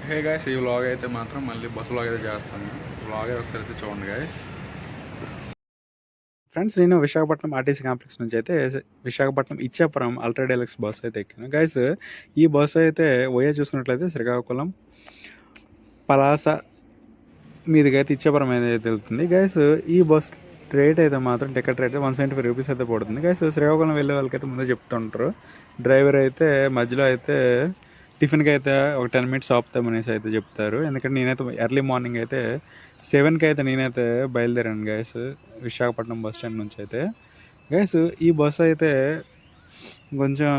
Hey guys, ఈ vlog అయితే మాత్రం మళ్ళీ బస్సు వ్లాగ్ అయితే చేస్తాను. వ్లాగ్ అయితే ఒకసారి అయితే చూడండి గైస్. ఫ్రెండ్స్, నేను విశాఖపట్నం ఆర్టీసీ కాంప్లెక్స్ నుంచి అయితే Visakhapatnam Ichchapuram ultra deluxe bus అయితే ఎక్కాను గైస్. ఈ బస్సు అయితే ఓయే చూసుకున్నట్లయితే శ్రీకాకుళం పలాస మీదుగా అయితే ఇచ్చాపురం అయితే వెళ్తుంది గైస్. ఈ బస్ రేట్ అయితే మాత్రం టికెట్ రేట్ 175 రూపీస్ అయితే పడుతుంది గైస్. శ్రీకాకుళం వెళ్ళే వాళ్ళకైతే ముందే చెప్తుంటారు. డ్రైవర్ అయితే మధ్యలో అయితే టిఫిన్కి అయితే ఒక 10 మినిట్స్ ఆపుతామనేసి అయితే చెప్తారు. ఎందుకంటే నేనైతే ఎర్లీ మార్నింగ్ అయితే 7కి అయితే నేనైతే బయలుదేరాను గైస్, విశాఖపట్నం బస్ స్టాండ్ నుంచి అయితే. గైస్, ఈ బస్సు అయితే కొంచెం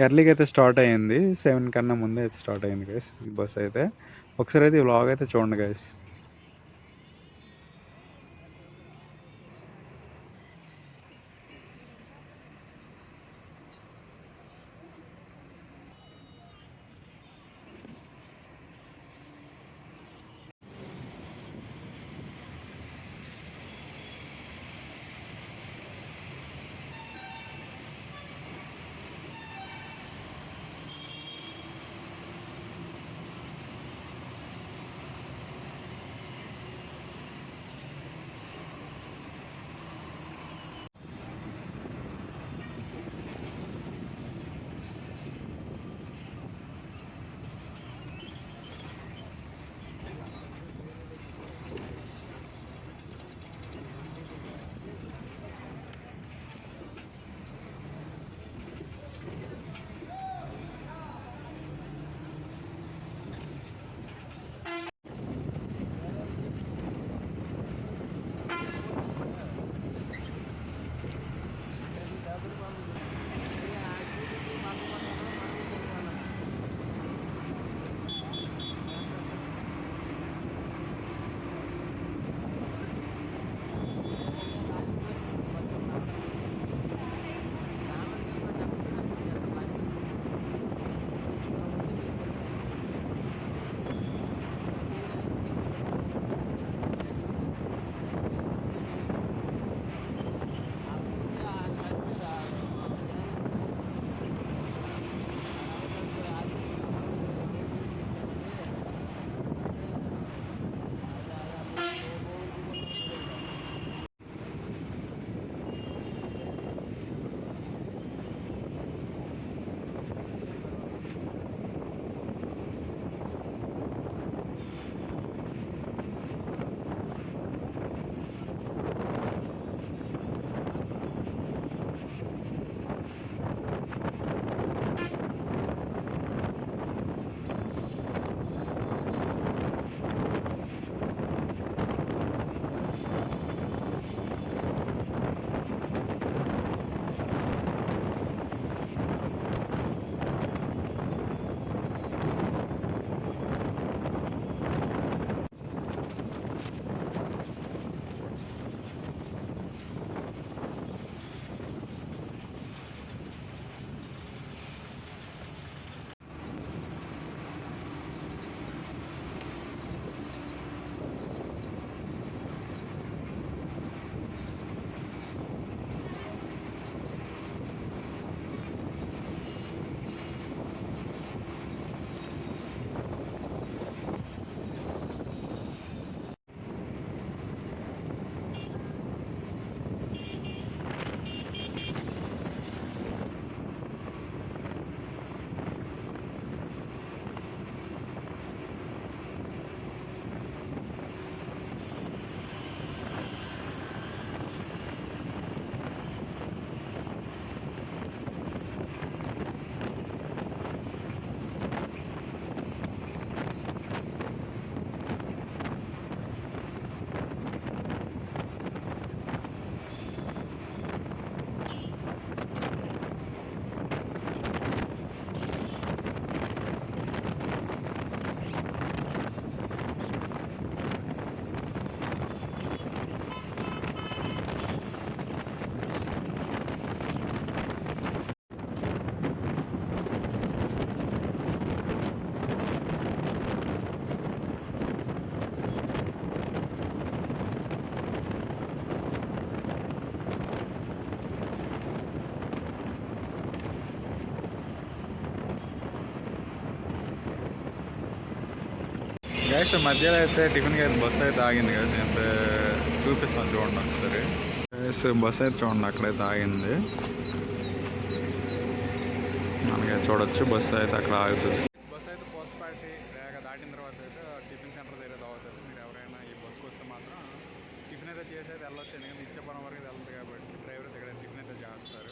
ఎర్లీగా అయితే స్టార్ట్ అయ్యింది. 7 కన్నా ముందే అయితే స్టార్ట్ అయ్యింది గైస్ ఈ బస్సు అయితే. ఒకసారి అయితే ఈ వ్లాగ్ అయితే చూడండి గైస్. గ్యాస్ మధ్యలో అయితే టిఫిన్కి అయితే బస్సు అయితే ఆగింది కదా, నేను చూపిస్తాను చూడండి ఒకసారి. గ్యాస్ బస్సు అయితే చూడండి అక్కడైతే ఆగింది, మనకి చూడొచ్చు బస్సు అయితే అక్కడ ఆగుతుంది. బస్సు అయితే పోస్పాటి రేగ దాటిన తర్వాత అయితే టిఫిన్ సెంటర్ దగ్గర అవుతుంది. మీరు ఎవరైనా ఈ బస్సుకు వస్తే మాత్రం టిఫిన్ అయితే చేసి అయితే వెళ్ళొచ్చు, ఎందుకంటే ఇచ్చేపురం వరకు వెళ్తుంది కాబట్టి డ్రైవర్ దగ్గర టిఫిన్ అయితే చేస్తారు.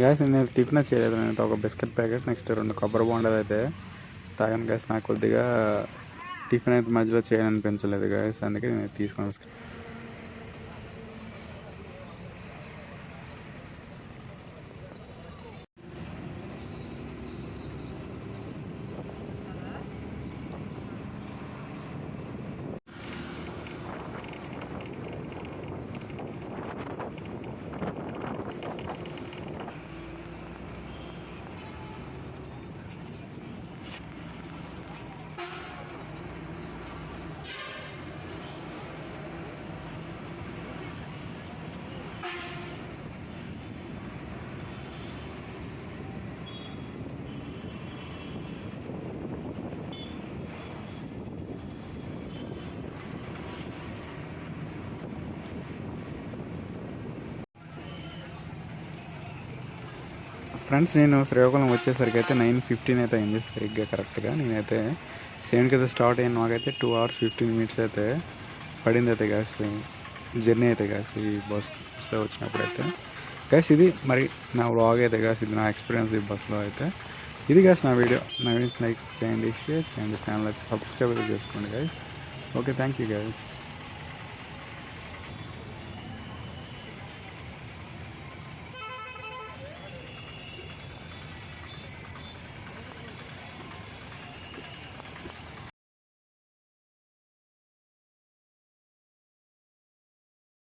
గ్యాస్ నేను టిఫిన్ చేయలేదు, నేను ఒక బిస్కెట్ ప్యాకెట్ నెక్స్ట్ 2 కొబ్బరి బొండాలు అయితే తాగాను గ్యాస్. నాకు కొద్దిగా టిఫిన్ అయితే మధ్యలో చేయాలనిపించలేదు గ్యాస్, అందుకే నేను తీసుకొని. ఫ్రెండ్స్ నేను శ్రీకాకుళం వచ్చేసరికి అయితే 9:15 అయితే అయింది సరిగ్గా కరెక్ట్గా. నేనైతే 7కి అయితే స్టార్ట్ అయ్యాను, మాకైతే 2 hours 15 minutes అయితే పడింది అయితే గ్యాస్ జర్నీ అయితే గ్యాస్ ఈ బస్లో వచ్చినప్పుడు గ్యాస్. ఇది మరి నా వ్లాగ్ అయితే గ్యాస్, ఇది నా ఎక్స్పీరియన్స్ ఈ బస్లో అయితే. ఇది గ్యాస్ నా వీడియో, నా వీడియోస్ లైక్ చేయండి, షేర్ చేయండి, ఛానల్ అయితే సబ్స్క్రైబ్ చేసుకోండి gas. Okay, thank you guys.